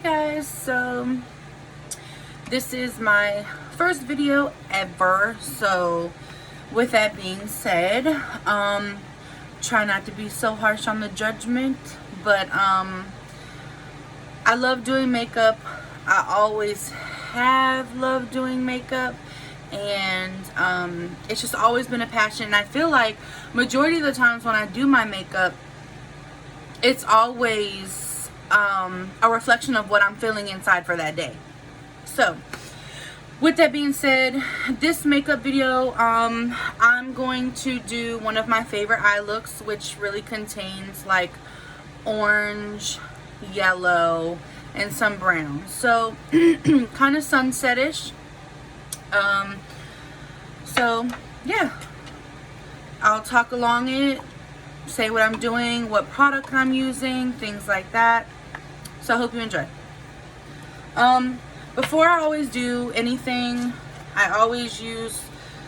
Guys, so this is my first video ever, so with that being said, try not to be so harsh on the judgment, but I love doing makeup. I always have loved doing makeup, and it's just always been a passion. And I feel like majority of the times when I do my makeup, it's always a reflection of what I'm feeling inside for that day. So with that being said, this makeup video, I'm going to do one of my favorite eye looks, which really contains like orange, yellow, and some brown. So kind of sunsetish. So yeah, I'll talk along it, say what I'm doing, what product I'm using, things like that. So I hope you enjoy. Before I always do anything, I always use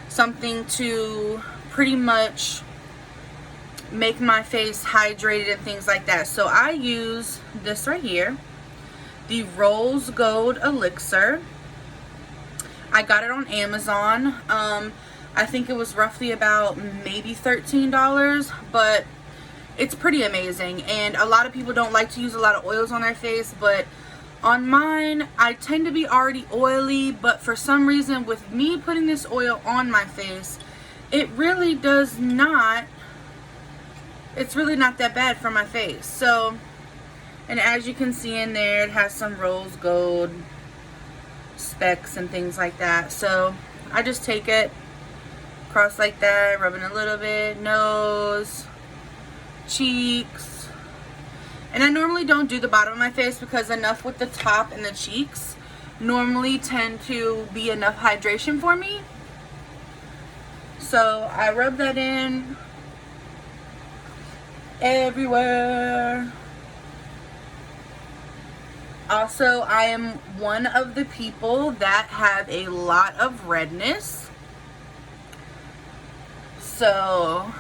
something to pretty much make my face hydrated and things like that. So I use this right here, the Rose Gold Elixir. I got it on Amazon. I think it was roughly about maybe $13, but it's pretty amazing. And a lot of people don't like to use a lot of oils on their face, but on mine, I tend to be already oily, but for some reason with me putting this oil on my face, it really does not, it's really not that bad for my face. So, and as you can see in there, it has some rose gold specks and things like that. So I just take it, cross like that, rubbing a little bit, nose, cheeks. And I normally don't do the bottom of my face because enough with the top and the cheeks normally tend to be enough hydration for me. So I rub that in everywhere. Also, I am one of the people that have a lot of redness. So,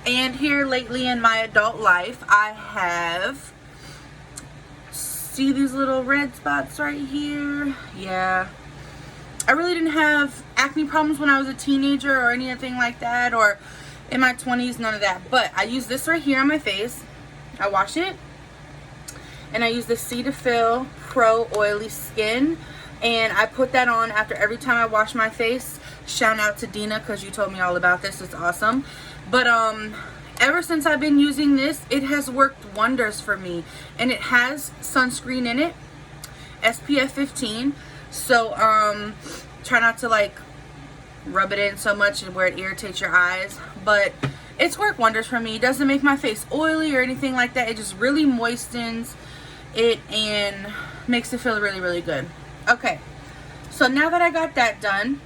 and here lately in my adult life, I have, see these little red spots right here? Yeah. I really didn't have acne problems when I was a teenager or anything like that, or in my 20s, none of that. But I use this right here on my face. I wash it. And I use the Cetaphil Pro Oily Skin. And I put that on after every time I wash my face. Shout out to Dina because you told me all about this. It's awesome. But ever since I've been using this, it has worked wonders for me. And it has sunscreen in it, SPF 15. So try not to like rub it in so much where it irritates your eyes. But it's worked wonders for me. It doesn't make my face oily or anything like that. It just really moistens it and makes it feel really, really good. Okay, so now that I got that done,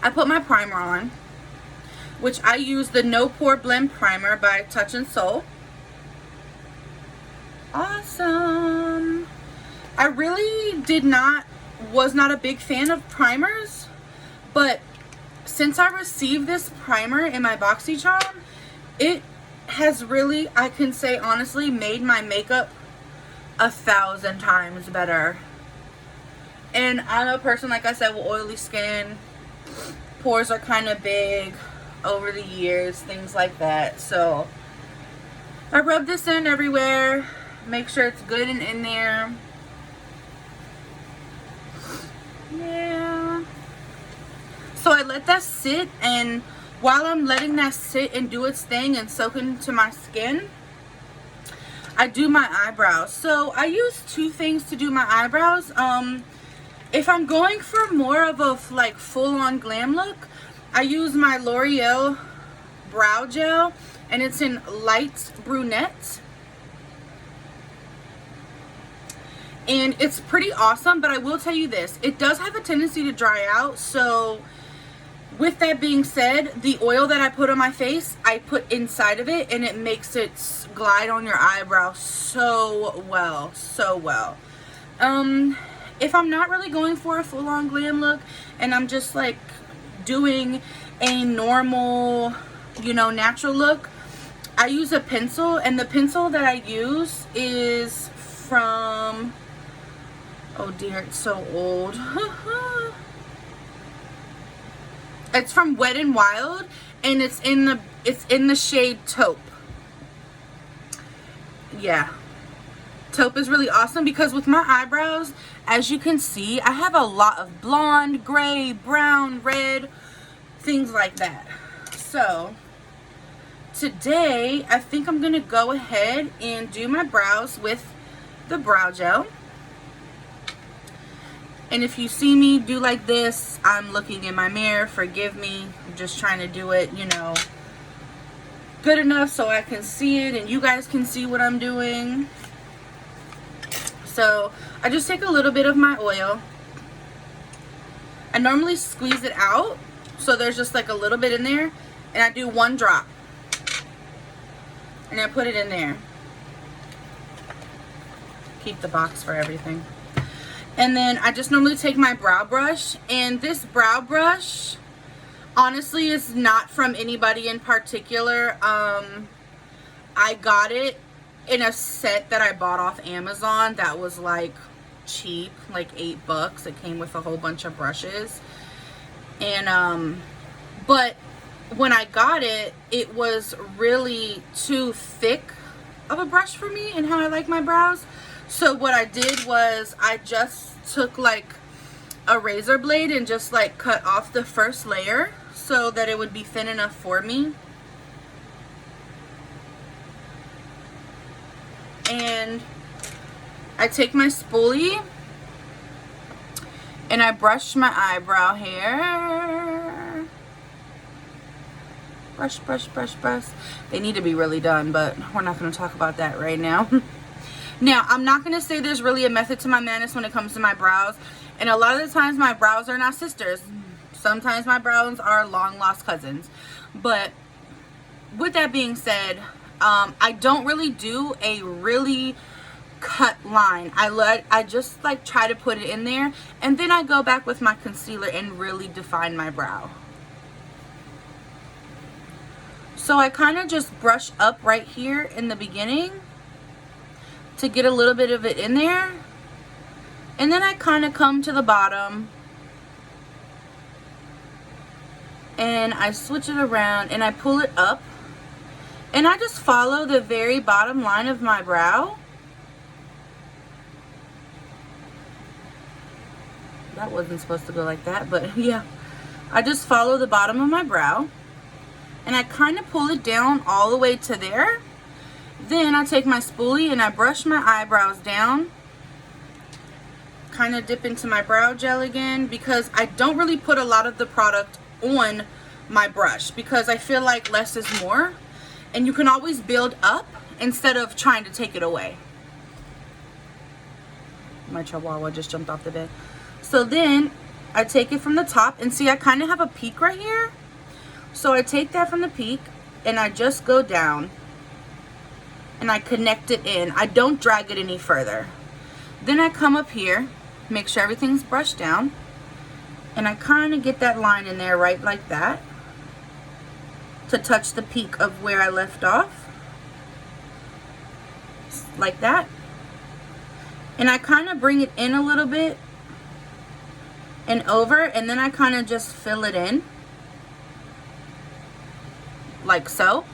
I put my primer on, which I use the No Pore Blend Primer by Touch in Sol. Awesome. I really was not a big fan of primers, but since I received this primer in my BoxyCharm, it has really, I can say honestly, made my makeup 1,000 times better. And I'm a person, like I said, with oily skin. Pores are kind of big over the years, things like that. So I rub this in everywhere, make sure it's good and in there. Yeah. So I let that sit, and while I'm letting that sit and do its thing and soak into my skin, I do my eyebrows. So I use two things to do my eyebrows. If I'm going for more of a like full-on glam look, I use my L'Oreal brow gel, and it's in light brunette. And it's pretty awesome, but I will tell you this, it does have a tendency to dry out. So with that being said, the oil that I put on my face, I put inside of it, and it makes it glide on your eyebrow so well, so well. If I'm not really going for a full-on glam look and I'm just like doing a normal, you know, natural look, I use a pencil, and the pencil that I use is from Oh dear, it's so old. It's from Wet n Wild, and it's in the shade Taupe. Yeah. Taupe is really awesome because with my eyebrows, as you can see, I have a lot of blonde, gray, brown, red, things like that. So today I think I'm gonna go ahead and do my brows with the brow gel. And if you see me do like this, I'm looking in my mirror, forgive me. I'm just trying to do it, you know, good enough so I can see it and you guys can see what I'm doing. So I just take a little bit of my oil. I normally squeeze it out, so there's just like a little bit in there, and I do 1 drop. And I put it in there. Keep the box for everything. And then I just normally take my brow brush, and this brow brush honestly is not from anybody in particular. I got it in a set that I bought off Amazon that was like cheap, like $8. It came with a whole bunch of brushes. And but when I got it, it was really too thick of a brush for me and how I like my brows. So what I did was I just took like a razor blade and just like cut off the first layer so that it would be thin enough for me. And I take my spoolie and I brush my eyebrow hair. Brush, brush, brush, brush. They need to be really done, but we're not going to talk about that right now. Now, I'm not going to say there's really a method to my madness when it comes to my brows. And a lot of the times my brows are not sisters. Sometimes my brows are long lost cousins. But with that being said, I don't really do a really cut line. I just like try to put it in there, and then I go back with my concealer and really define my brow. So I kind of just brush up right here in the beginning to get a little bit of it in there, and then I kind of come to the bottom and I switch it around and I pull it up. And I just follow the very bottom line of my brow. That wasn't supposed to go like that, but yeah. I just follow the bottom of my brow. And I kind of pull it down all the way to there. Then I take my spoolie and I brush my eyebrows down. Kind of dip into my brow gel again, because I don't really put a lot of the product on my brush because I feel like less is more. And you can always build up instead of trying to take it away. My chihuahua just jumped off the bed. So then I take it from the top, and see I kind of have a peak right here. So I take that from the peak and I just go down and I connect it in. I don't drag it any further. Then I come up here, make sure everything's brushed down, and I kind of get that line in there right like that, to touch the peak of where I left off, like that. And I kind of bring it in a little bit and over, and then I kind of just fill it in like so.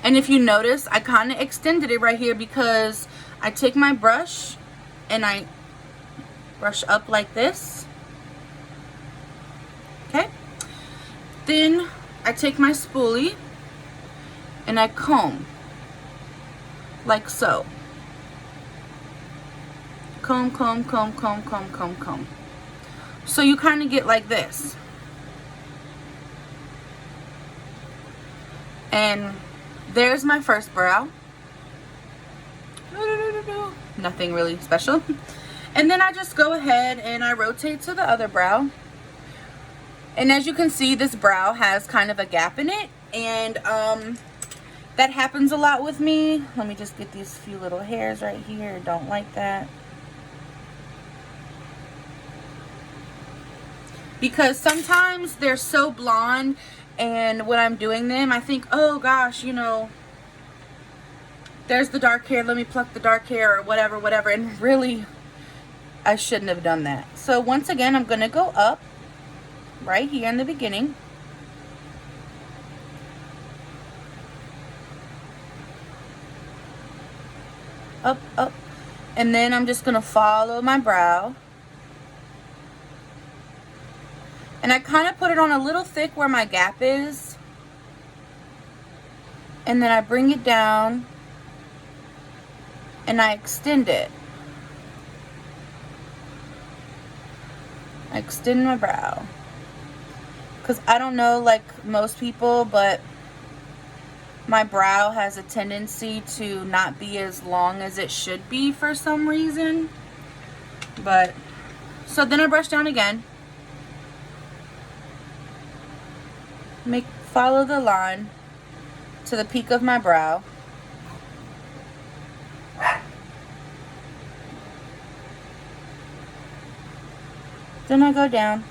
And if you notice, I kind of extended it right here because I take my brush and I brush up like this. Okay, then I take my spoolie and I comb like so. Comb, comb, comb, comb, comb, comb, comb. So you kind of get like this. And there's my first brow. Nothing really special. And then I just go ahead and I rotate to the other brow. And as you can see, this brow has kind of a gap in it. And that happens a lot with me. Let me just get these few little hairs right here. Don't like that. Because sometimes they're so blonde, and when I'm doing them, I think, oh gosh, you know, there's the dark hair, let me pluck the dark hair, or whatever, whatever. And really, I shouldn't have done that. So once again, I'm going to go up right here in the beginning. Up, up. And then I'm just going to follow my brow. And I kind of put it on a little thick where my gap is. And then I bring it down and I extend it. I extend my brow. Because I don't know, like most people, but my brow has a tendency to not be as long as it should be for some reason. But, so then I brush down again. Follow the line to the peak of my brow. Then I go down.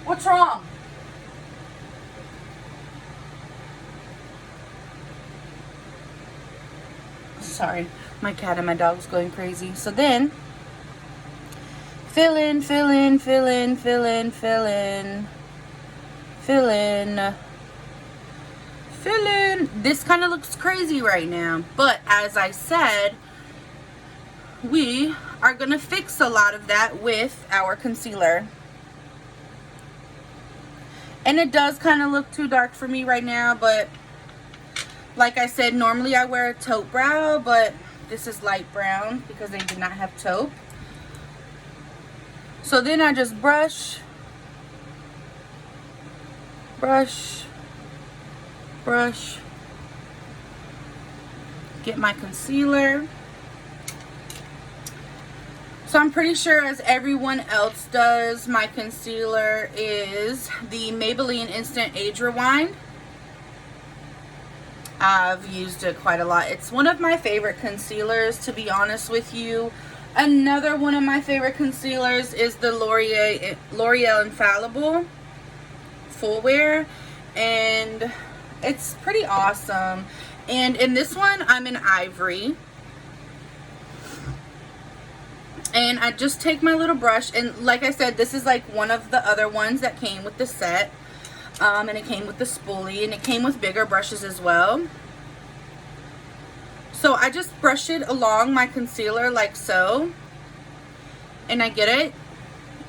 What's wrong? Sorry, my cat and my dog's going crazy. So then, fill in, fill in, fill in, fill in, fill in, fill in, fill in. This kind of looks crazy right now, but as I said, we are gonna fix a lot of that with our concealer. And it does kind of look too dark for me right now, but like I said, normally I wear a taupe brow, but this is light brown because they did not have taupe. So then I just brush, brush, brush, get my concealer. So I'm pretty sure, as everyone else does, my concealer is the Maybelline Instant Age Rewind. I've used it quite a lot. It's one of my favorite concealers, to be honest with you. Another one of my favorite concealers is the L'Oreal Infallible Full Wear, and it's pretty awesome. And in this one, I'm in Ivory. And I just take my little brush, and like I said, this is like one of the other ones that came with the set. And it came with the spoolie, and it came with bigger brushes as well. So I just brush it along my concealer like so. And I get it.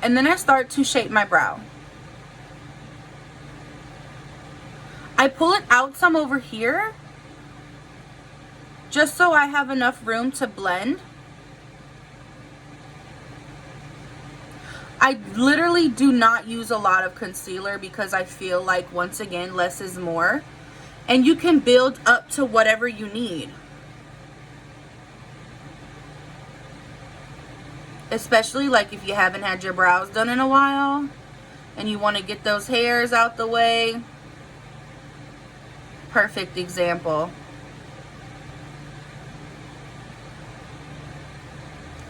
And then I start to shape my brow. I pull it out some over here, just so I have enough room to blend. I literally do not use a lot of concealer because I feel like, once again, less is more. And you can build up to whatever you need. Especially like if you haven't had your brows done in a while and you want to get those hairs out the way. Perfect example.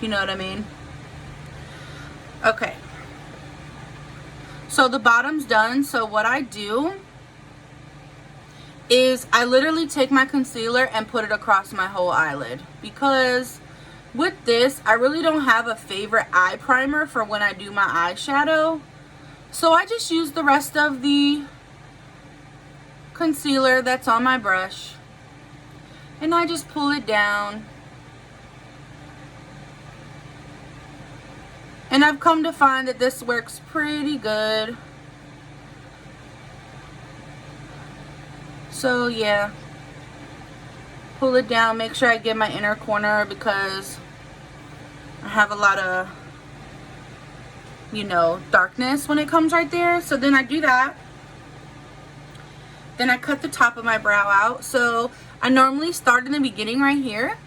You know what I mean? Okay. So the bottom's done. So what I do is I literally take my concealer and put it across my whole eyelid, because with this, I really don't have a favorite eye primer for when I do my eyeshadow. So I just use the rest of the concealer that's on my brush, and I just pull it down. And I've come to find that this works pretty good. So yeah, pull it down, make sure I get my inner corner, because I have a lot of, you know, darkness when it comes right there. So then I do that. Then I cut the top of my brow out. So I normally start in the beginning right here.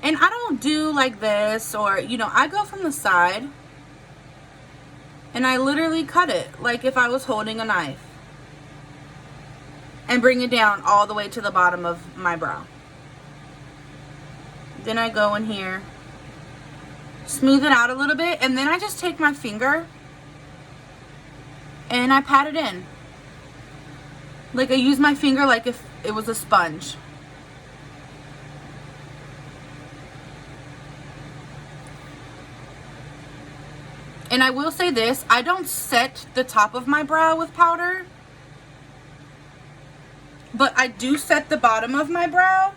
And I don't do like this, or, you know, I go from the side and I literally cut it like if I was holding a knife, and bring it down all the way to the bottom of my brow. Then I go in here, smooth it out a little bit, and then I just take my finger and I pat it in. Like I use my finger like if it was a sponge. And I will say this, I don't set the top of my brow with powder, but I do set the bottom of my brow.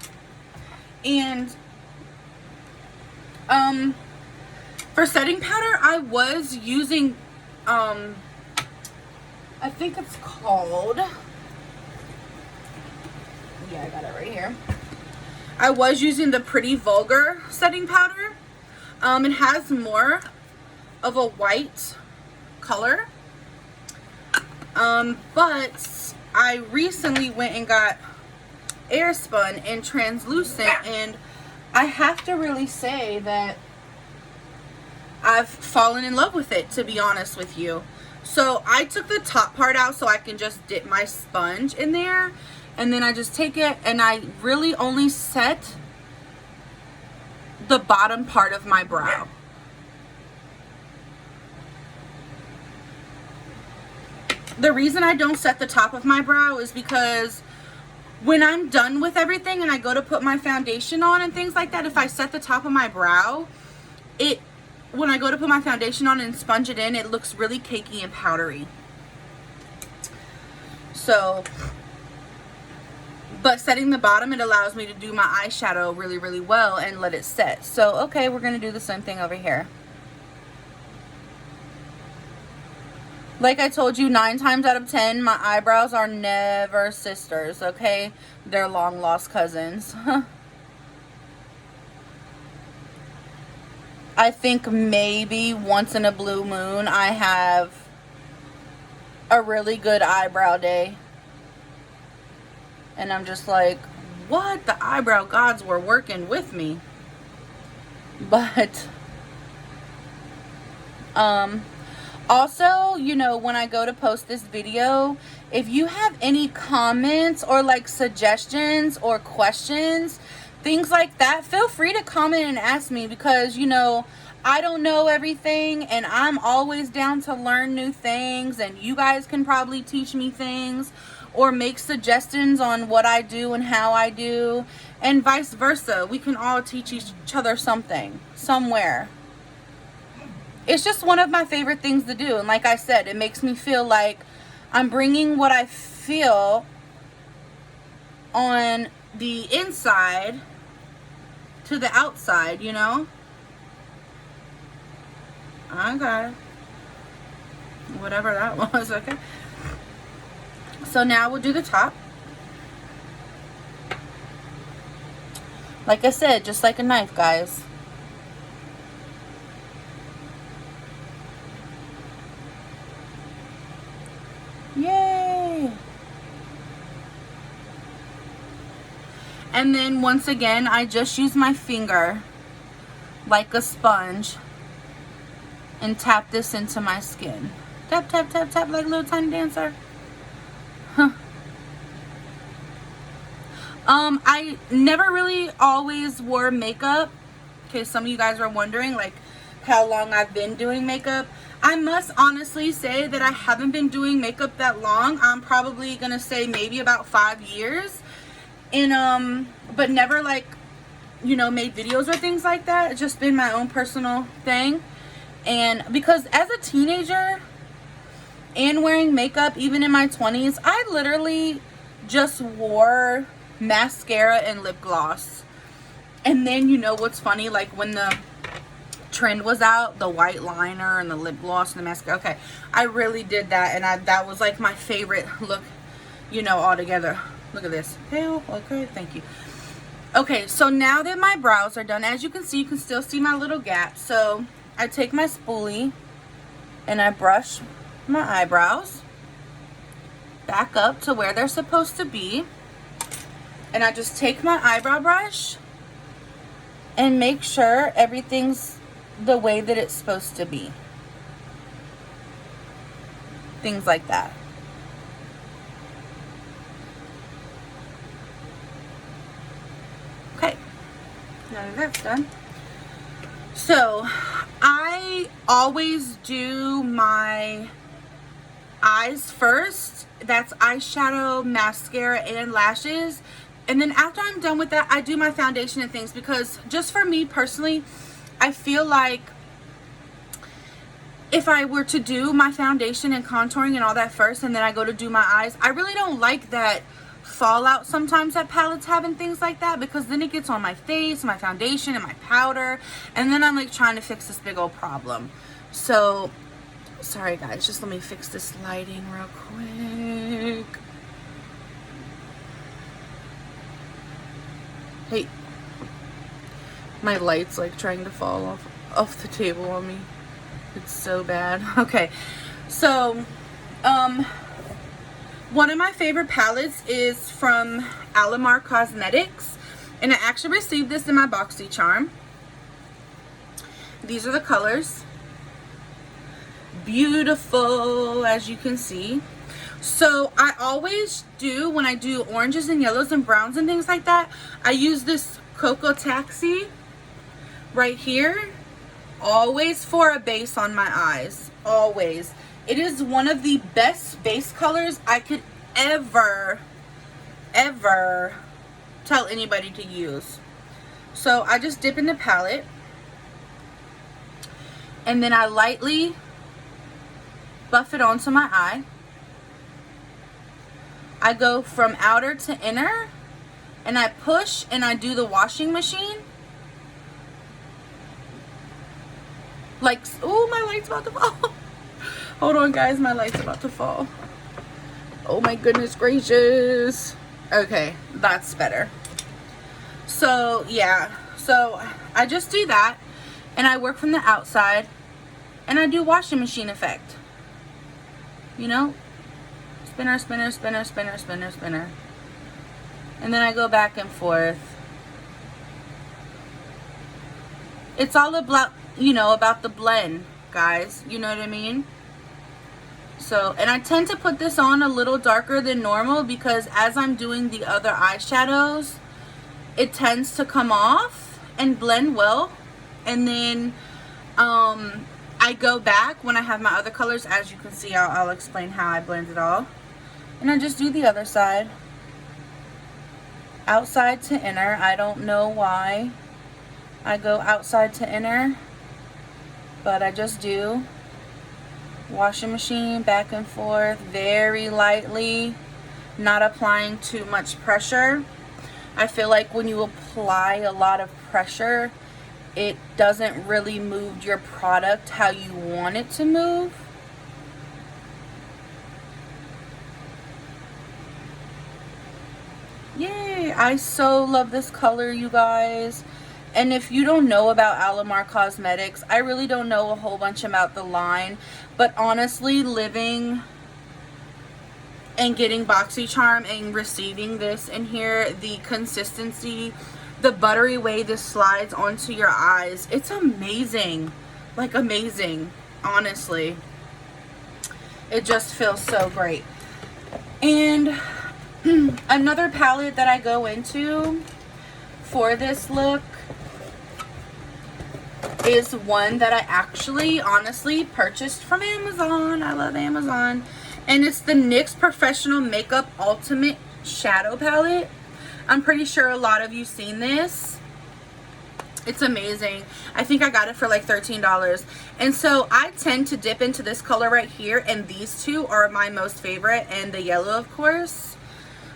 And for setting powder, I was using I think it's called, yeah, I got it right here. I was using the Pretty Vulgar setting powder. It has more of a white color, but I recently went and got Airspun in translucent, and I have to really say that I've fallen in love with it, to be honest with you. So I took the top part out so I can just dip my sponge in there, and then I just take it and I really only set the bottom part of my brow. The reason I don't set the top of my brow is because when I'm done with everything and I go to put my foundation on and things like that, if I set the top of my brow, when I go to put my foundation on and sponge it in, it looks really cakey and powdery. So, but setting the bottom, it allows me to do my eyeshadow really, really well and let it set. So, okay, we're going to do the same thing over here. Like I told you, 9 times out of 10, my eyebrows are never sisters, okay? They're long lost cousins. I think maybe once in a blue moon I have a really good eyebrow day. And I'm just like, what? The eyebrow gods were working with me. But, also, you know, when I go to post this video, if you have any comments or like suggestions or questions, things like that, feel free to comment and ask me, because, you know, I don't know everything and I'm always down to learn new things, and you guys can probably teach me things or make suggestions on what I do and how I do, and vice versa. We can all teach each other something somewhere. It's just one of my favorite things to do, and like I said, it makes me feel like I'm bringing what I feel on the inside to the outside, you know? Okay. Whatever that was, okay. So now we'll do the top. Like I said, just like a knife, guys. Yay! And then once again, I just use my finger like a sponge and tap this into my skin. Tap, tap, tap, tap like a little tiny dancer. Huh. I never really always wore makeup. Okay, some of you guys are wondering like how long I've been doing makeup. I must honestly say that I haven't been doing makeup that long. I'm probably gonna say maybe about 5 years. And but never like, you know, made videos or things like that. It's just been my own personal thing. And because as a teenager and wearing makeup even in my 20s, I literally just wore mascara and lip gloss. And then, you know what's funny, like when the trend was out, the white liner and the lip gloss and the mascara, okay, I really did that, and that was like my favorite look, you know, altogether. Look at this. Okay, thank you. Okay, so now that my brows are done, as you can see, you can still see my little gap. So I take my spoolie and I brush my eyebrows back up to where they're supposed to be, and I just take my eyebrow brush and make sure everything's the way that it's supposed to be. Things like that. Okay, now that that's done. So I always do my eyes first. That's eyeshadow, mascara, and lashes. And then after I'm done with that, I do my foundation and things, because just for me personally, I feel like if I were to do my foundation and contouring and all that first, and then I go to do my eyes, I really don't like that fallout sometimes that palettes have and things like that, because then it gets on my face, my foundation, and my powder, and then I'm like trying to fix this big old problem. So sorry guys, just let me fix this lighting real quick. Hey, my light's like trying to fall off the table on me. It's so bad. Okay, so one of my favorite palettes is from Alamar Cosmetics, and I actually received this in my BoxyCharm. These are the colors. Beautiful, as you can see. So I always do, when I do oranges and yellows and browns and things like that, I use this Cocoa Taxi right here, always for a base on my eyes. Always. It is one of the best base colors I could ever tell anybody to use. So I just dip in the palette, and then I lightly buff it onto my eye. I go from outer to inner, and I push and I do the washing machine. Like, oh, my light's about to fall. Hold on guys, my light's about to fall. Oh my goodness gracious. Okay, that's better. So yeah, so I just do that, and I work from the outside, and I do washing machine effect. You know, spinner, spinner, spinner, spinner, spinner, spinner. And then I go back and forth. It's all about, you know, about the blend, guys. You know what I mean? So, and I tend to put this on a little darker than normal, because as I'm doing the other eyeshadows, it tends to come off and blend well. And then I go back when I have my other colors. As you can see, I'll explain how I blend it all. And I just do the other side. Outside to inner. I don't know why I go outside to inner, but I just do. Washing machine, back and forth, very lightly, not applying too much pressure. I feel like when you apply a lot of pressure, it doesn't really move your product how you want it to move. Yay, I so love this color, you guys. And if you don't know about Alamar Cosmetics, I really don't know a whole bunch about the line. But honestly, living and getting BoxyCharm and receiving this in here, the consistency, the buttery way this slides onto your eyes, it's amazing. Like amazing, honestly. It just feels so great. And another palette that I go into for this look is one that I actually honestly purchased from Amazon. I love Amazon. And it's the NYX Professional Makeup Ultimate Shadow Palette. I'm pretty sure a lot of you seen this. It's amazing. I think I got it for like $13. And so I tend to dip into this color right here, and these two are my most favorite, and the yellow, of course.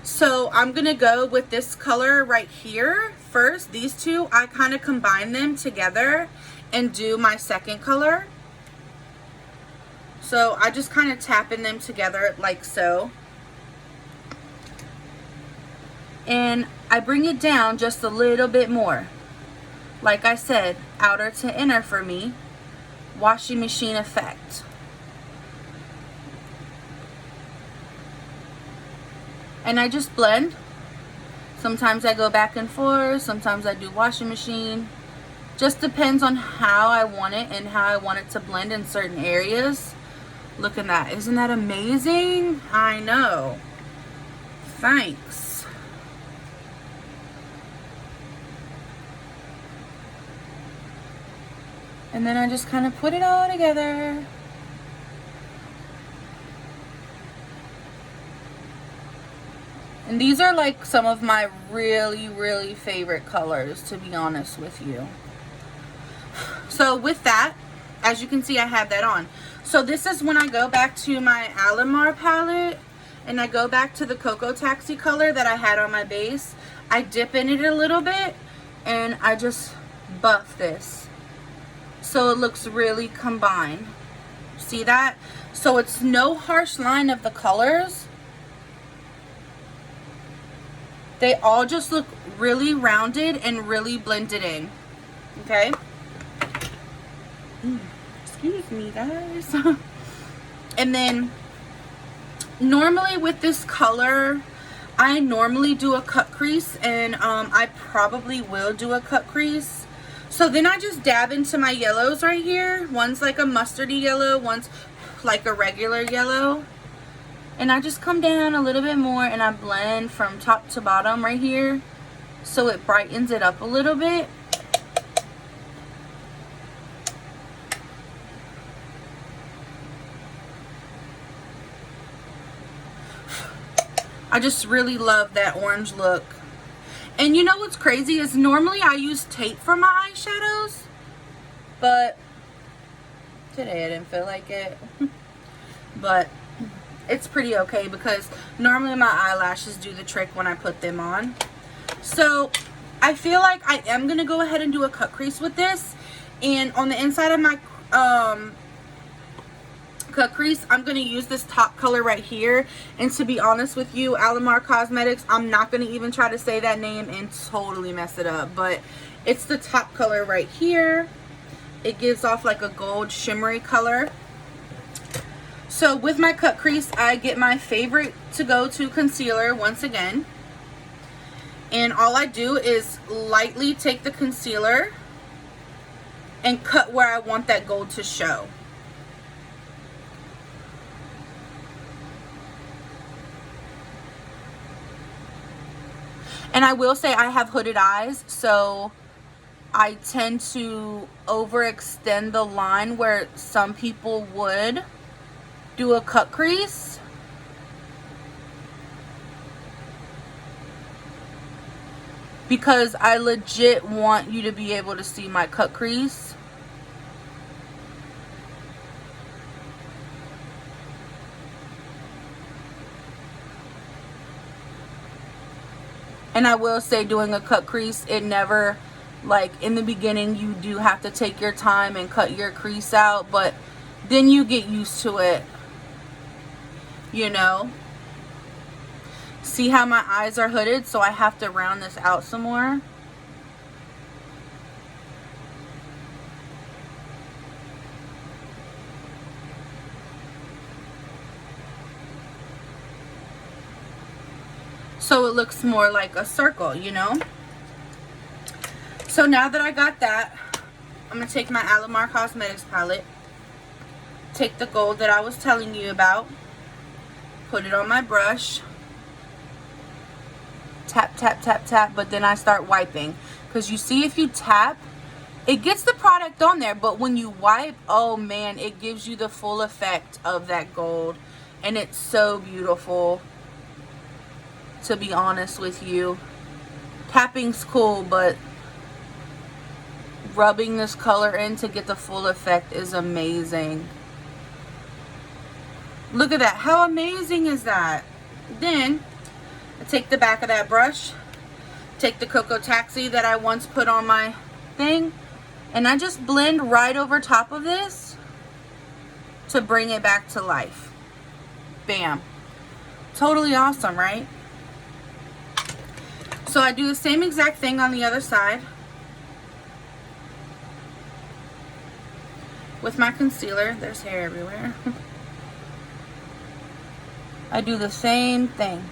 So I'm gonna go with this color right here first. These two, I kind of combine them together and do my second color. So I just kind of tapping them together like so. And I bring it down just a little bit more. Like I said, outer to inner for me. Washing machine effect. And I just blend. Sometimes I go back and forth. Sometimes I do washing machine. Just depends on how I want it and how I want it to blend in certain areas. Look at that. Isn't that amazing? I know. Thanks. And then I just kind of put it all together. And these are like some of my really, really favorite colors, to be honest with you. So with that, as you can see, I have that on. So this is when I go back to my Alamar palette and I go back to the Cocoa Taxi color that I had on my base. I dip in it a little bit and I just buff this so it looks really combined. See that? So it's no harsh line of the colors. They all just look really rounded and really blended in. Okay? Excuse me, guys. And then normally with this color, I normally do a cut crease, and I probably will do a cut crease. So then I just dab into my yellows right here. One's like a mustardy yellow, one's like a regular yellow. And I just come down a little bit more and I blend from top to bottom right here so it brightens it up a little bit. I just really love that orange look. And you know what's crazy is normally I use tape for my eyeshadows, but today I didn't feel like it. But it's pretty okay because normally my eyelashes do the trick when I put them on. So I feel like I am going to go ahead and do a cut crease with this. And on the inside of my cut crease, I'm going to use this top color right here. And to be honest with you, Alamar Cosmetics, I'm not going to even try to say that name and totally mess it up. But it's the top color right here. It gives off like a gold shimmery color. So with my cut crease, I get my favorite to go to concealer once again. And all I do is lightly take the concealer and cut where I want that gold to show. And I will say I have hooded eyes, so I tend to overextend the line where some people would do a cut crease. Because I legit want you to be able to see my cut crease. And I will say, doing a cut crease, it never, like in the beginning you do have to take your time and cut your crease out, but then you get used to it, you know. See how my eyes are hooded, so I have to round this out some more. So it looks more like a circle, you know. So now that I got that, I'm going to take my Alamar Cosmetics palette, take the gold that I was telling you about, put it on my brush, tap, tap, tap, tap, but then I start wiping. Because you see, if you tap, it gets the product on there, but when you wipe, oh man, it gives you the full effect of that gold. And it's so beautiful, to be honest with you. Tapping's cool, but rubbing this color in to get the full effect is amazing. Look at that. How amazing is that? Then I take the back of that brush, take the Cocoa Taxi that I once put on my thing, and I just blend right over top of this to bring it back to life. Bam. Totally awesome, right? So I do the same exact thing on the other side with my concealer. There's hair everywhere. I do the same thing.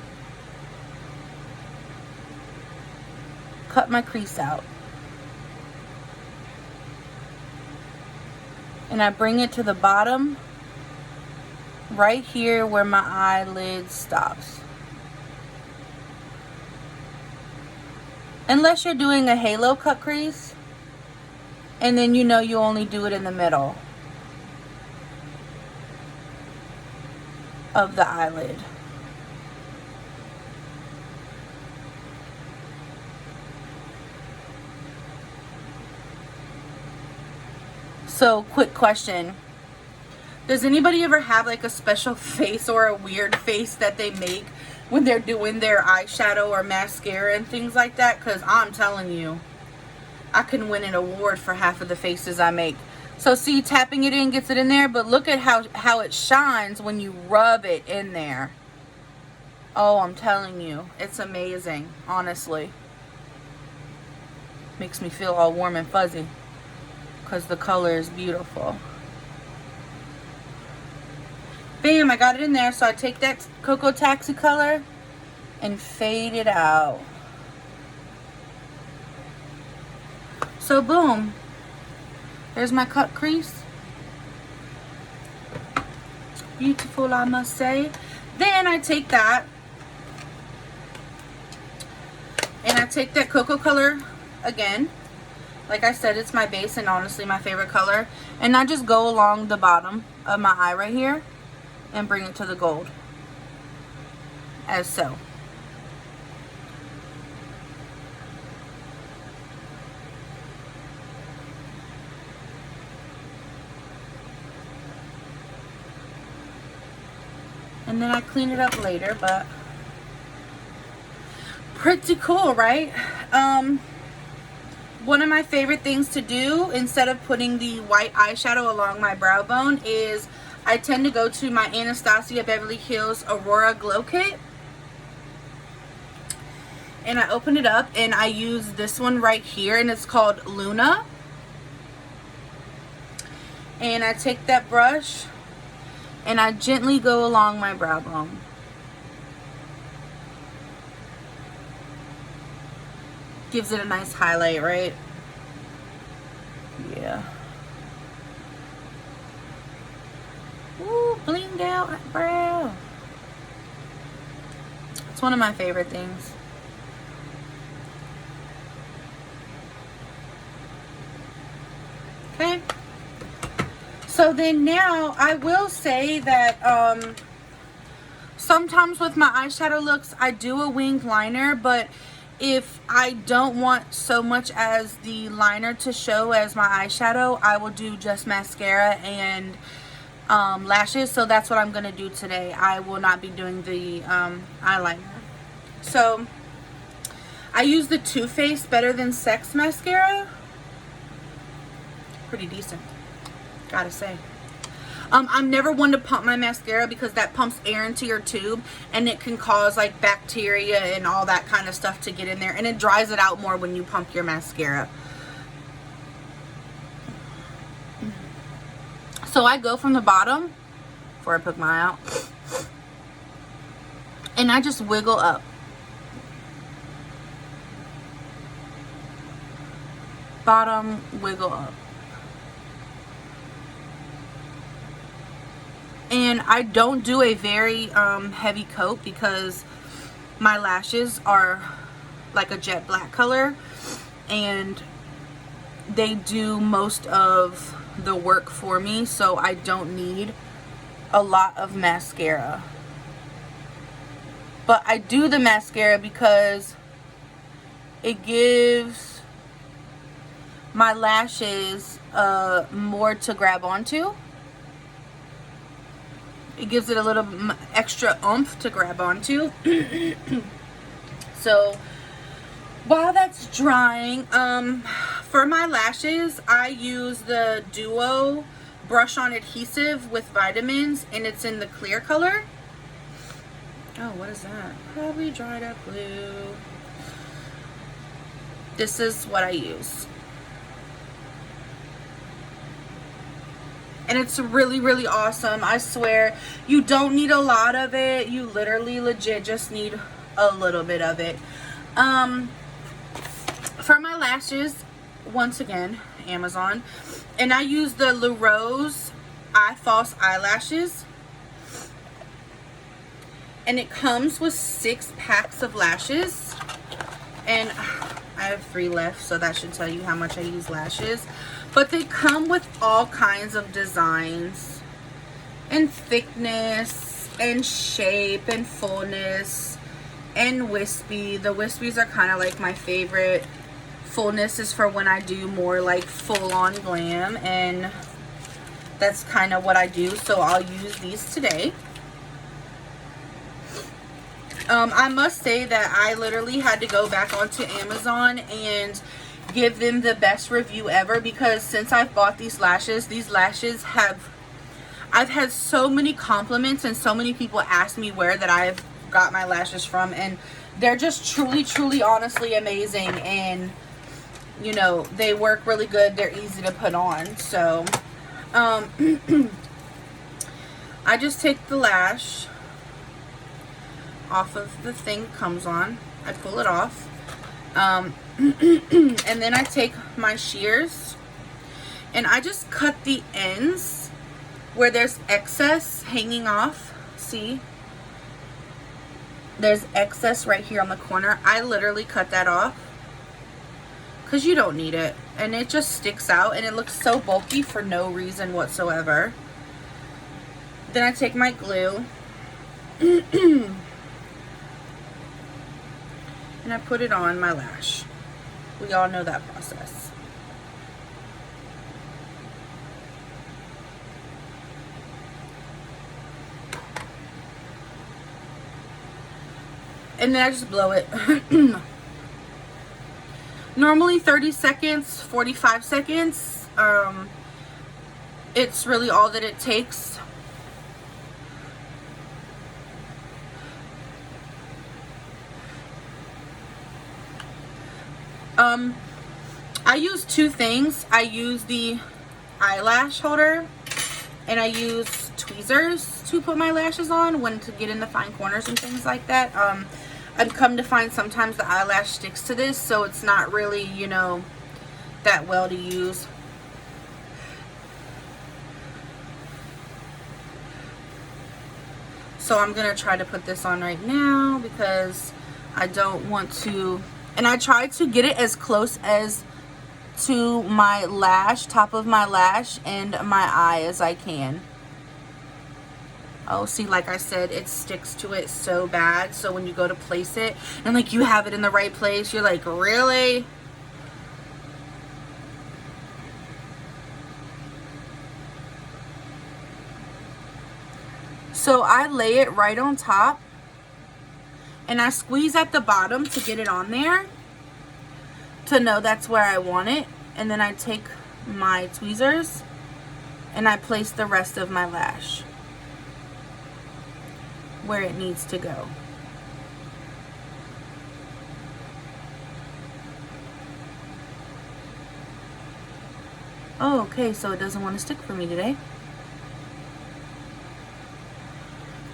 Cut my crease out. And I bring it to the bottom, right here where my eyelid stops. Unless you're doing a halo cut crease, and then you know you only do it in the middle of the eyelid. So, quick question. Does anybody ever have like a special face or a weird face that they make when they're doing their eyeshadow or mascara and things like that? Because I'm telling you, I can win an award for half of the faces I make. So see, tapping it in gets it in there, but look at how it shines when you rub it in there. Oh, I'm telling you, it's amazing, honestly. Makes me feel all warm and fuzzy because the color is beautiful. Bam, I got it in there. So I take that Cocoa Taxi color and fade it out. So boom, there's my cut crease. Beautiful, I must say. Then I take that and I take that cocoa color again. Like I said, it's my base and honestly my favorite color. And I just go along the bottom of my eye right here and bring it to the gold, as so. And then I clean it up later, but pretty cool, right? One of my favorite things to do instead of putting the white eyeshadow along my brow bone is I tend to go to my Anastasia Beverly Hills Aurora Glow Kit. And I open it up and I use this one right here, and it's called Luna. And I take that brush and I gently go along my brow bone. Gives it a nice highlight, right? Yeah. Ooh, blinged out brow. It's one of my favorite things. Okay. So then now I will say that sometimes with my eyeshadow looks I do a winged liner, but if I don't want so much as the liner to show as my eyeshadow, I will do just mascara and lashes. So that's what I'm going to do today. I will not be doing the eyeliner. So I use the Too Faced Better Than Sex mascara. Pretty decent, gotta say. I'm never one to pump my mascara because that pumps air into your tube and it can cause like bacteria and all that kind of stuff to get in there, and it dries it out more when you pump your mascara. So I go from the bottom before I poke my eye out and I just wiggle up. Bottom, wiggle up. And I don't do a very heavy coat because my lashes are like a jet black color and they do most of the work for me, so I don't need a lot of mascara. But I do the mascara because it gives my lashes more to grab onto. It gives it a little extra oomph to grab onto. So while that's drying, for my lashes, I use the Duo brush on adhesive with vitamins, and it's in the clear color. Oh, what is that? Probably dried up glue. This is what I use. And it's really, really awesome. I swear, you don't need a lot of it. You literally legit just need a little bit of it. For my lashes, once again, Amazon. And I use the La Rose Eye False eyelashes. And it comes with 6 packs of lashes. And I have 3 left, so that should tell you how much I use lashes. But they come with all kinds of designs and thickness and shape and fullness and wispy. The wispies are kind of like my favorite fullness is for when I do more like full-on glam, and that's kind of what I do, so I'll use these today. I must say that I literally had to go back onto Amazon and give them the best review ever, because since I've bought these lashes have, I've had so many compliments and so many people ask me where that I've got my lashes from, and they're just truly honestly amazing, and you know, they work really good, they're easy to put on. So I just take the lash off of the thing it comes on, I pull it off, and then I take my shears and I just cut the ends where there's excess hanging off. See, there's excess right here on the corner. I literally cut that off because you don't need it, and it just sticks out and it looks so bulky for no reason whatsoever. Then I take my glue and I put it on my lash. We all know that process. And then I just blow it. Normally 30 seconds, 45 seconds. It's really all that it takes. I use two things. I use the eyelash holder and I use tweezers to put my lashes on when to get in the fine corners and things like that. I've come to find sometimes the eyelash sticks to this, so it's not really, you know, that well to use. So I'm gonna try to put this on right now because I don't want to, and I try to get it as close as to my lash, top of my lash and my eye as I can. Oh, see, like I said, it sticks to it so bad. So when you go to place it and like you have it in the right place, you're like, really? So I lay it right on top and I squeeze at the bottom to get it on there, to know that's where I want it. And then I take my tweezers and I place the rest of my lash where it needs to go. Oh, okay, so it doesn't want to stick for me today.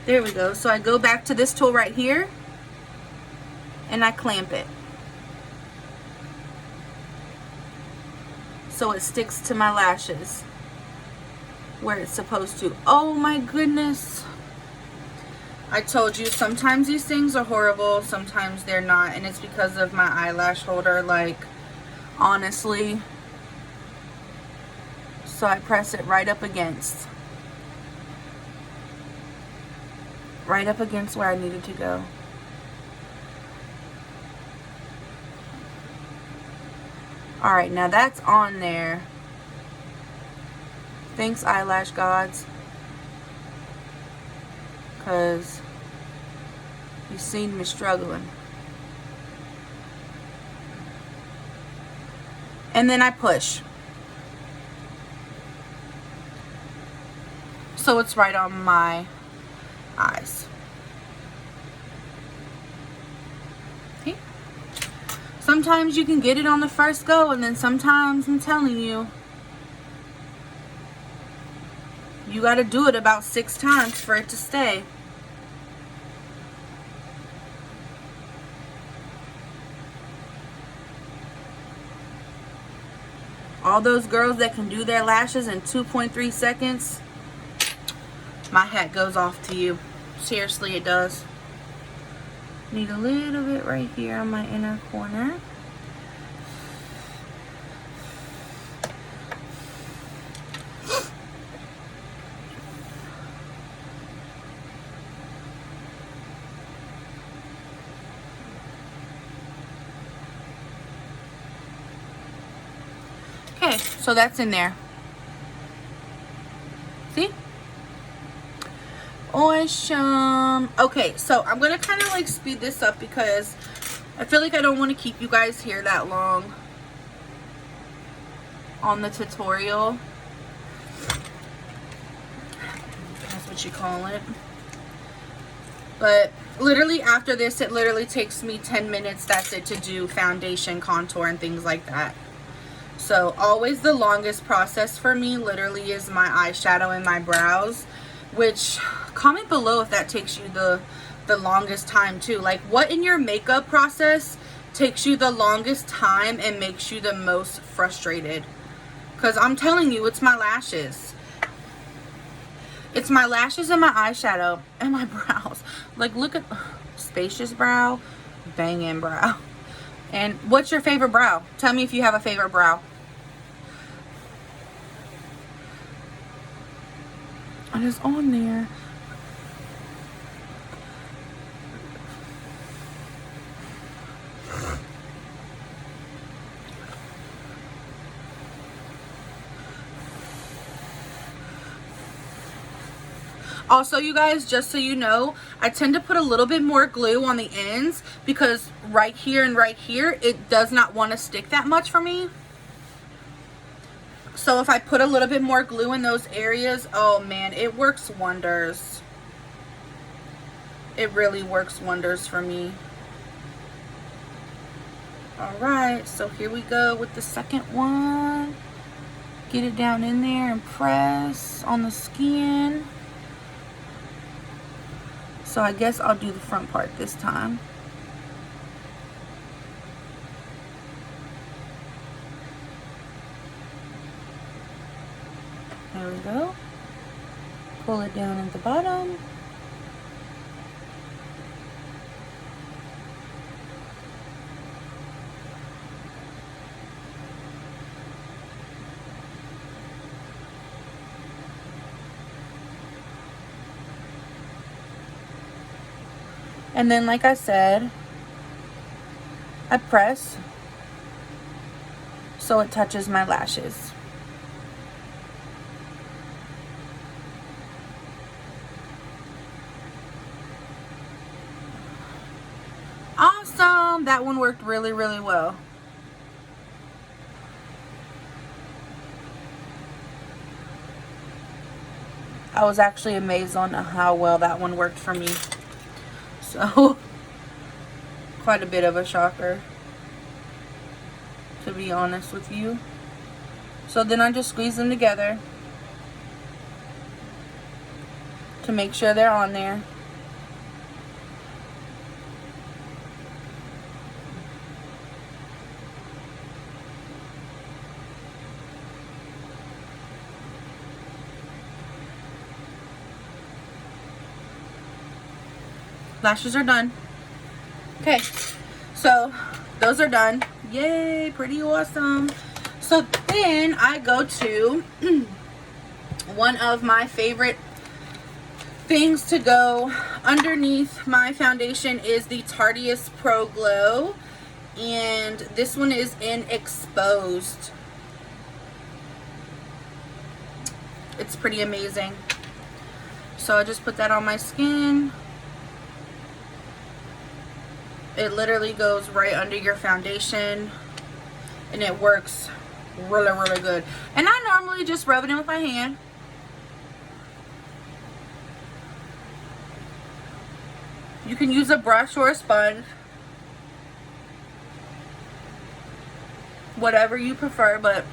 There we go. So I go back to this tool right here and I clamp it so it sticks to my lashes where it's supposed to. Oh my goodness, I told you, sometimes these things are horrible, sometimes they're not, and it's because of my eyelash holder, like, honestly. So I press it right up against where I needed to go. Alright, now that's on there. Thanks, eyelash gods. Because you've seen me struggling. And then I push. So it's right on my eyes. Okay. Sometimes you can get it on the first go, and then sometimes, I'm telling you, you got to do it about 6 times for it to stay. All those girls that can do their lashes in 2.3 seconds, my hat goes off to you. Seriously, it does. Need a little bit right here on my inner corner. Okay, so that's in there. See? Awesome. Okay, so I'm gonna kind of like speed this up because I feel like I don't want to keep you guys here that long on the tutorial. That's what you call it. But literally after this, it literally takes me 10 minutes, that's it, to do foundation, contour, and things like that. So always the longest process for me literally is my eyeshadow and my brows, which comment below if that takes you the longest time too. Like, what in your makeup process takes you the longest time and makes you the most frustrated? Because I'm telling you, it's my lashes. It's my lashes and my eyeshadow and my brows. Like, look at spacious brow, banging brow. And what's your favorite brow? Tell me if you have a favorite brow. And it's on there. Also, you guys, just so you know, I tend to put a little bit more glue on the ends because right here and right here, it does not want to stick that much for me. So if I put a little bit more glue in those areas, oh man, it works wonders. It really works wonders for me. Alright, so here we go with the second one. Get it down in there and press on the skin. So I guess I'll do the front part this time. There we go. Pull it down at the bottom. And then, like I said, I press so it touches my lashes. Awesome! That one worked really, really well. I was actually amazed on how well that one worked for me. So, quite a bit of a shocker, to be honest with you. So then I just squeeze them together to make sure they're on there. Lashes are done. Okay, so those are done. Yay, pretty awesome. So then I go to one of my favorite things to go underneath my foundation is the Tarteist Pro Glow, and this one is in Exposed. It's pretty amazing. So I just put that on my skin. It literally goes right under your foundation and it works really, really good. And I normally just rub it in with my hand. You can use a brush or a sponge, whatever you prefer, but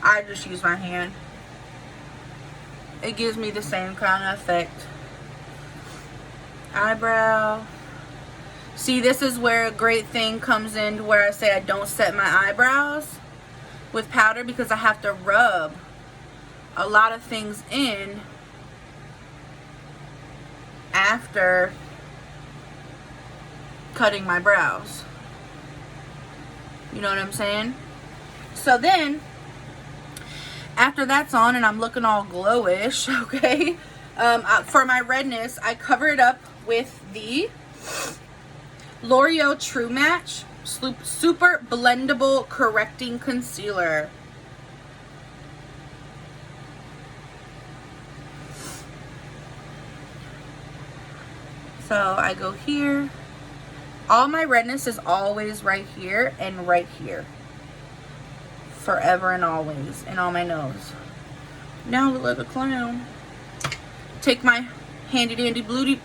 I just use my hand. It gives me the same kind of effect. Eyebrow. See, this is where a great thing comes in, where I say I don't set my eyebrows with powder because I have to rub a lot of things in after cutting my brows. You know what I'm saying? So then, after that's on and I'm looking all glowish, okay, for my redness, I cover it up with the L'Oreal True Match Super Blendable Correcting Concealer. So I go here. All my redness is always right here and right here. Forever and always. And on my nose. Now I look like a clown. Take my handy dandy beauty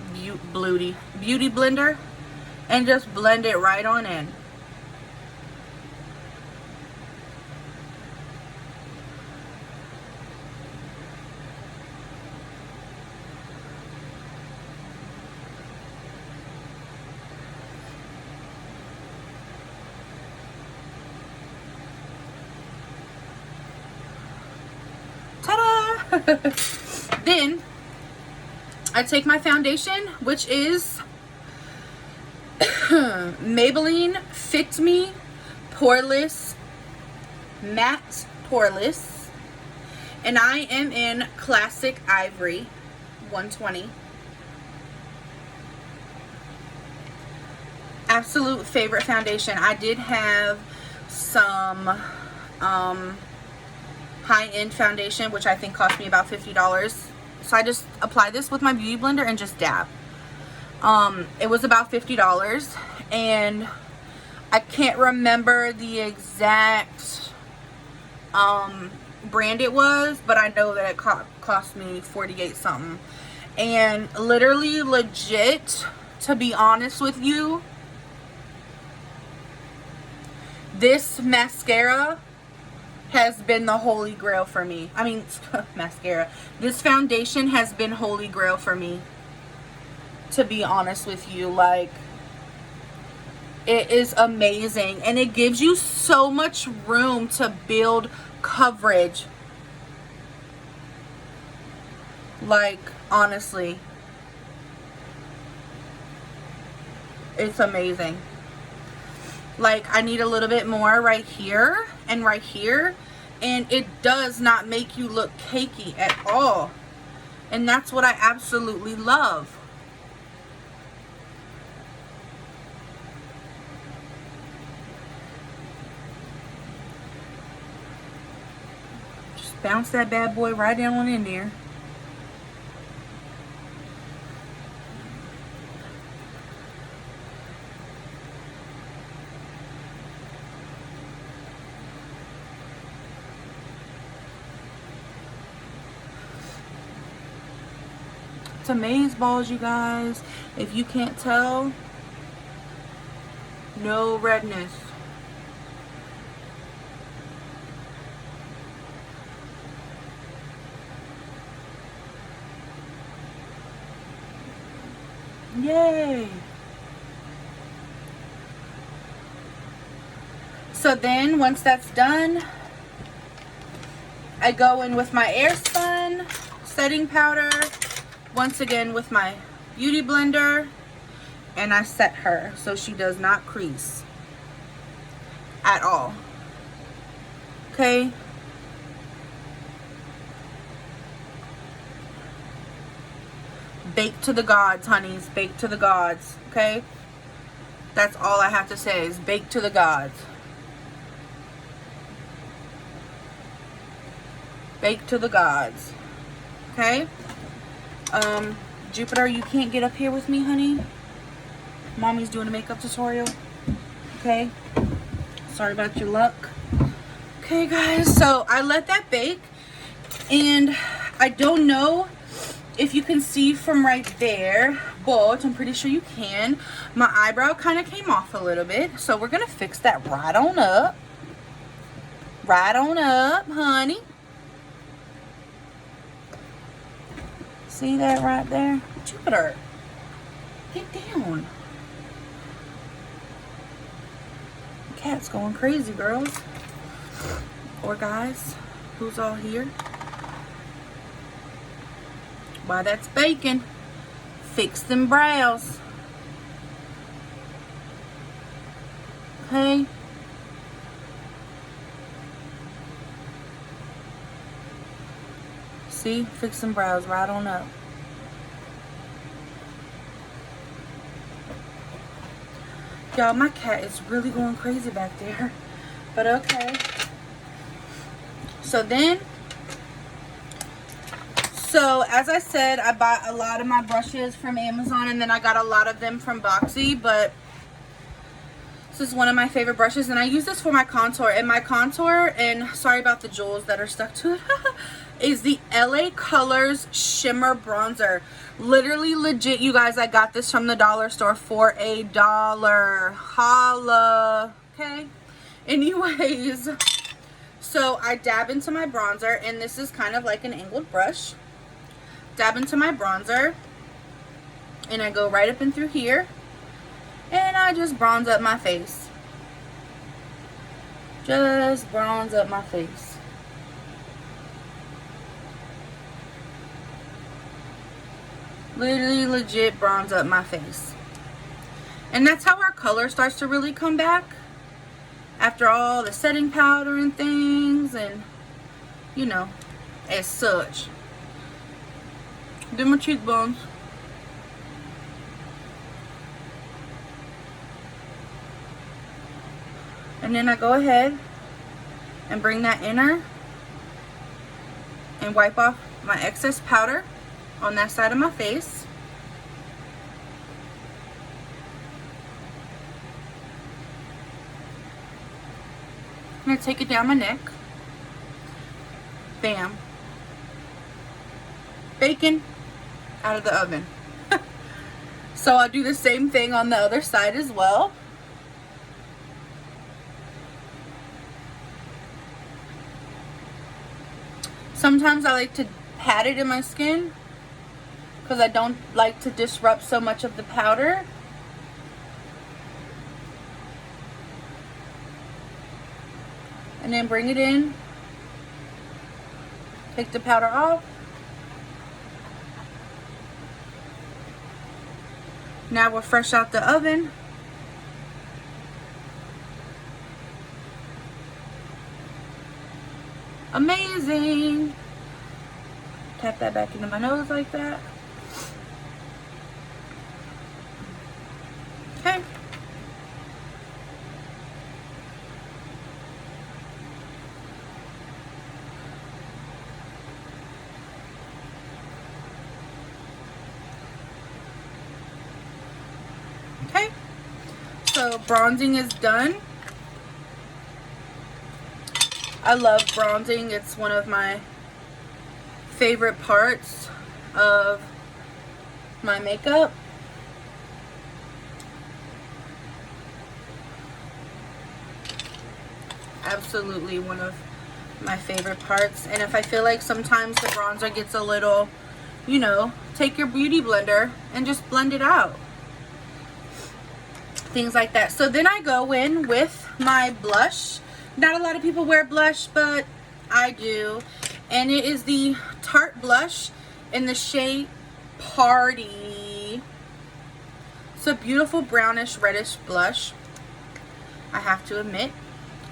blender and just blend it right on in. Ta-da! Then I take my foundation, which is Maybelline Fit Me Poreless Matte Poreless, and I am in Classic Ivory 120. Absolute favorite foundation. I did have some high-end foundation, which I think cost me about $50. So I just apply this with my beauty blender and just dab. It was about $50, and I can't remember the exact brand it was, but I know that it cost me 48 something. And literally, legit, to be honest with you, this mascara has been the holy grail for me. I mean, mascara. This foundation has been holy grail for me, to be honest with you. Like, it is amazing, and it gives you so much room to build coverage. Like, honestly, it's amazing. Like, I need a little bit more right here and right here, and it does not make you look cakey at all. And that's what I absolutely love. Just bounce that bad boy right down in there. It's amazeballs, you guys. If you can't tell, no redness. Yay! So then, once that's done, I go in with my Airspun setting powder, once again with my beauty blender, and I set her so she does not crease at all. Okay? Bake to the gods, honeys. Bake to the gods. Okay? That's all I have to say is bake to the gods. Bake to the gods. Okay? Jupiter, you can't get up here with me, honey. Mommy's doing a makeup tutorial. Okay? Sorry about your luck. Okay, guys. So, I let that bake. And I don't know if you can see from right there, but I'm pretty sure you can. My eyebrow kind of came off a little bit. So, we're going to fix that right on up. Right on up, honey. See that right there? Jupiter, get down. The cat's going crazy, girls. Or guys, who's all here? While that's baking, fix them brows. Okay? See? Fix some brows right on up. Y'all, my cat is really going crazy back there. But okay. So then, So as I said, I bought a lot of my brushes from Amazon, and then I got a lot of them from Boxy, but this is one of my favorite brushes, and I use this for my contour. And my contour, and sorry about the jewels that are stuck to it, is the LA Colors Shimmer Bronzer. Literally legit, you guys, I got this from the dollar store for $1. Holla. Okay. Anyways, so I dab into my bronzer, and this is kind of like an angled brush. Dab into my bronzer, and I go right up and through here, and I just bronze up my face. Just bronze up my face. Literally legit bronze up my face. And that's how our color starts to really come back after all the setting powder and things, and you know, as such. Do my cheekbones. And then I go ahead and bring that inner and wipe off my excess powder on that side of my face. I'm going to take it down my neck. Bam. Bacon out of the oven. So I'll do the same thing on the other side as well. Sometimes I like to pat it in my skin because I don't like to disrupt so much of the powder. And then bring it in. Take the powder off. Now we're fresh out the oven. Amazing. Tap that back into my nose like that. Okay. Okay. So bronzing is done. I love bronzing. It's one of my favorite parts of my makeup. Absolutely one of my favorite parts. And if I feel like sometimes the bronzer gets a little, you know, take your beauty blender and just blend it out. Things like that. So then I go in with my blush. Not a lot of people wear blush, but I do. And it is the Tarte blush in the shade Party. It's a beautiful brownish reddish blush, I have to admit.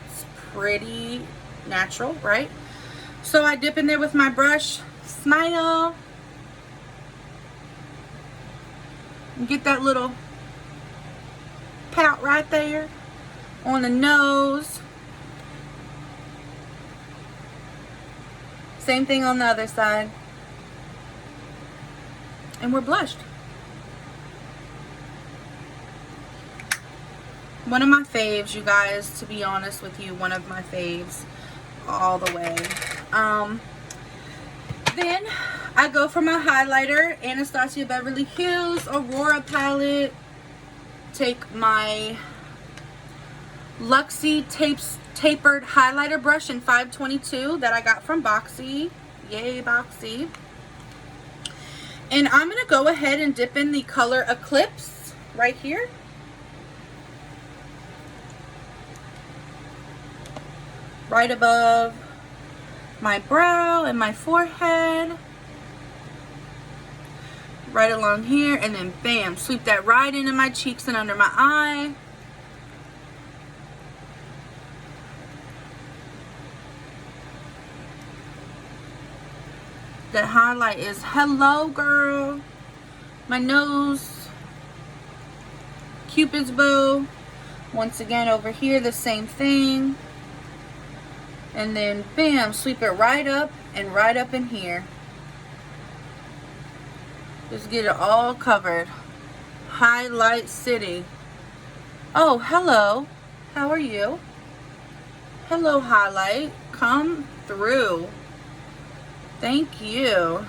It's pretty natural, right? So I dip in there with my brush. Smile. And get that little pout right there on the nose. Same thing on the other side. And we're blushed. One of my faves, you guys, to be honest with you, one of my faves all the way. Then I go for my highlighter, Anastasia Beverly Hills Aurora palette. Take my Luxie tapered highlighter brush in 522 that I got from Boxy. Yay, Boxy. And I'm going to go ahead and dip in the color Eclipse right here. Right above my brow and my forehead. Right along here, and then bam, sweep that right into my cheeks and under my eye. That highlight is hello girl. My nose, Cupid's bow. Once again over here, the same thing. And then bam, sweep it right up and right up in here. Just get it all covered. Highlight City. Oh, hello. How are you? Hello, Highlight. Come through. Thank you.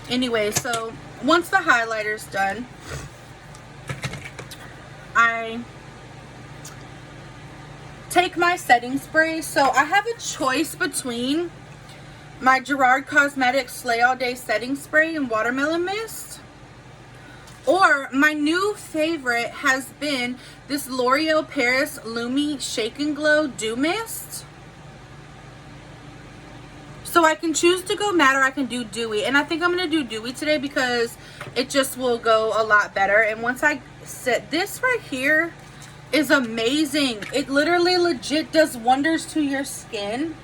Anyway, so once the highlighter's done, I take my setting spray. So I have a choice between my Gerard Cosmetics Slay All Day setting spray and watermelon mist, or my new favorite has been this L'Oreal Paris Lumi Shake and Glow Dew Mist. So I can choose to go matte or I can do dewy, and I think I'm going to do dewy today because it just will go a lot better. And once I set this right here is amazing. It literally legit does wonders to your skin.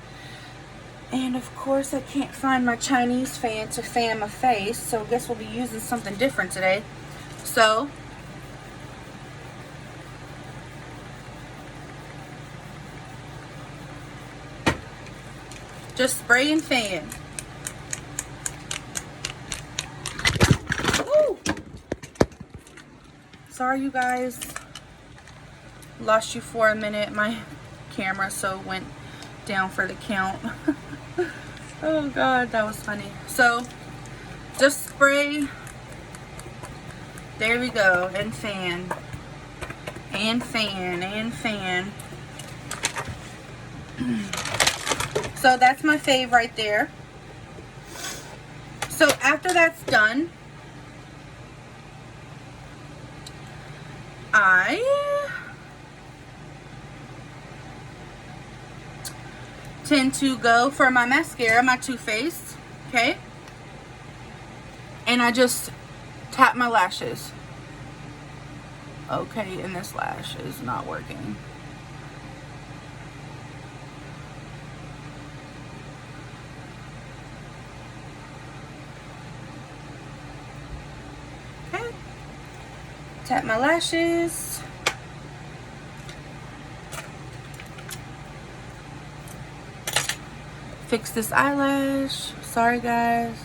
And of course I can't find my Chinese fan to fan my face, so I guess we'll be using something different today. So just spray and fan. Woo! Sorry you guys, lost you for a minute. My camera so went down for the count. Oh god, that was funny. So just spray. There we go. And fan. And fan. And fan. So that's my fave right there. So after that's done, I tend to go for my mascara, my Too Faced, okay? And I just tap my lashes. Okay, and this lash is not working. Okay. Tap my lashes. Fix this eyelash. Sorry guys.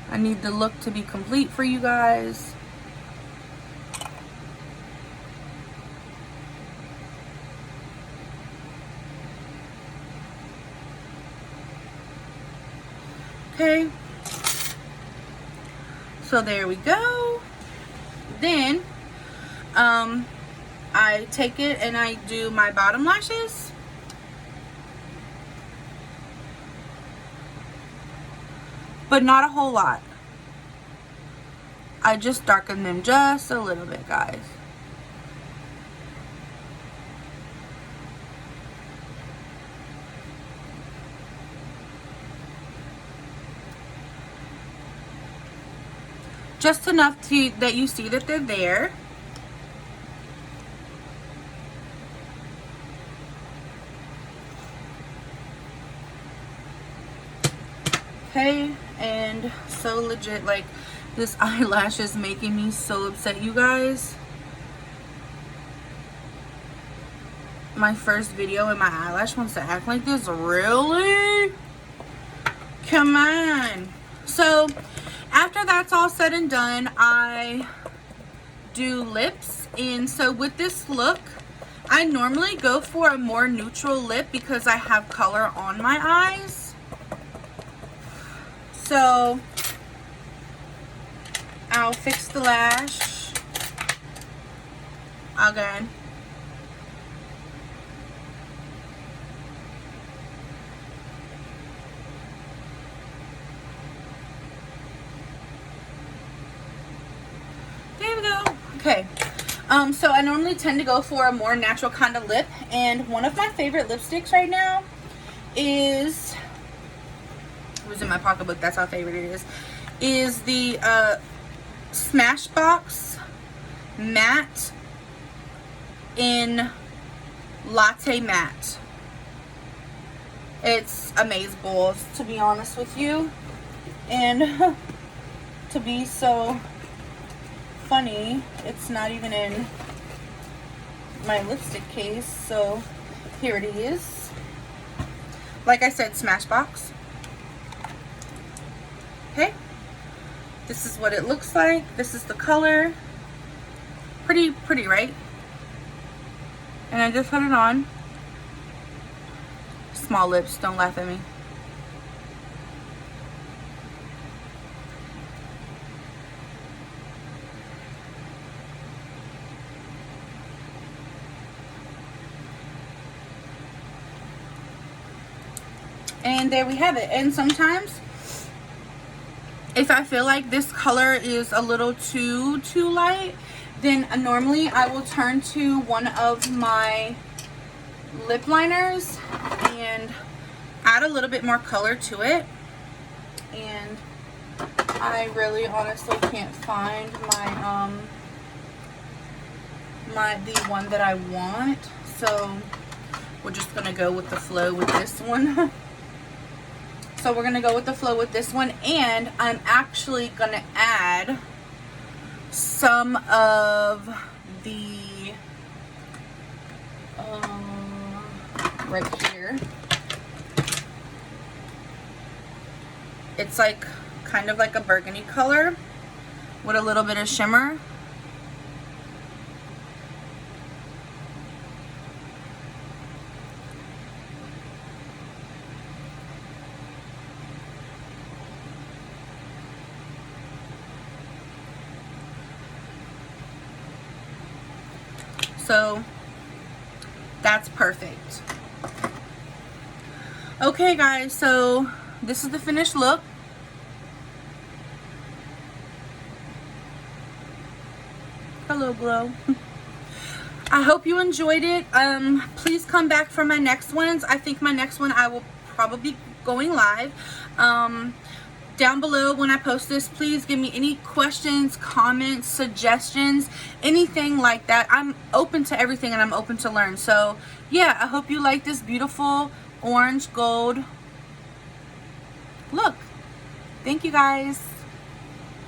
I need the look to be complete for you guys. Okay. So there we go. Then I take it and I do my bottom lashes. But not a whole lot. I just darken them just a little bit, guys. Just enough that you see that they're there. Okay, and so legit, like, this eyelash is making me so upset, you guys. My first video and my eyelash wants to act like this? Really? Come on. So after that's all said and done, I do lips. And so with this look, I normally go for a more neutral lip because I have color on my eyes. So I'll fix the lash again. There we go. Okay. So I normally tend to go for a more natural kind of lip, and one of my favorite lipsticks right now is, it was in my pocketbook, that's how favorite it is the Smashbox Matte in Latte Matte. It's amazeballs, to be honest with you, and to be so funny, it's not even in my lipstick case, so here it is. Like I said, Smashbox. Okay, This is what it looks like. This is the color. Pretty, right? And I just put it on. Small lips, don't laugh at me. And there we have it. And sometimes, if I feel like this color is a little too light, then normally I will turn to one of my lip liners and add a little bit more color to it. And I really honestly can't find the one that I want, so we're just gonna go with the flow with this one. So we're gonna go with the flow with this one, and I'm actually gonna add some of the right here. It's like kind of like a burgundy color with a little bit of shimmer. So that's perfect. Okay guys, so this is the finished look. Hello glow. I hope you enjoyed it. Please come back for my next ones. I think my next one I will probably be going live. Down below when I post this, please give me any questions, comments, suggestions, anything like that. I'm open to everything and I'm open to learn. So yeah, I hope you like this beautiful orange gold look. Thank you guys.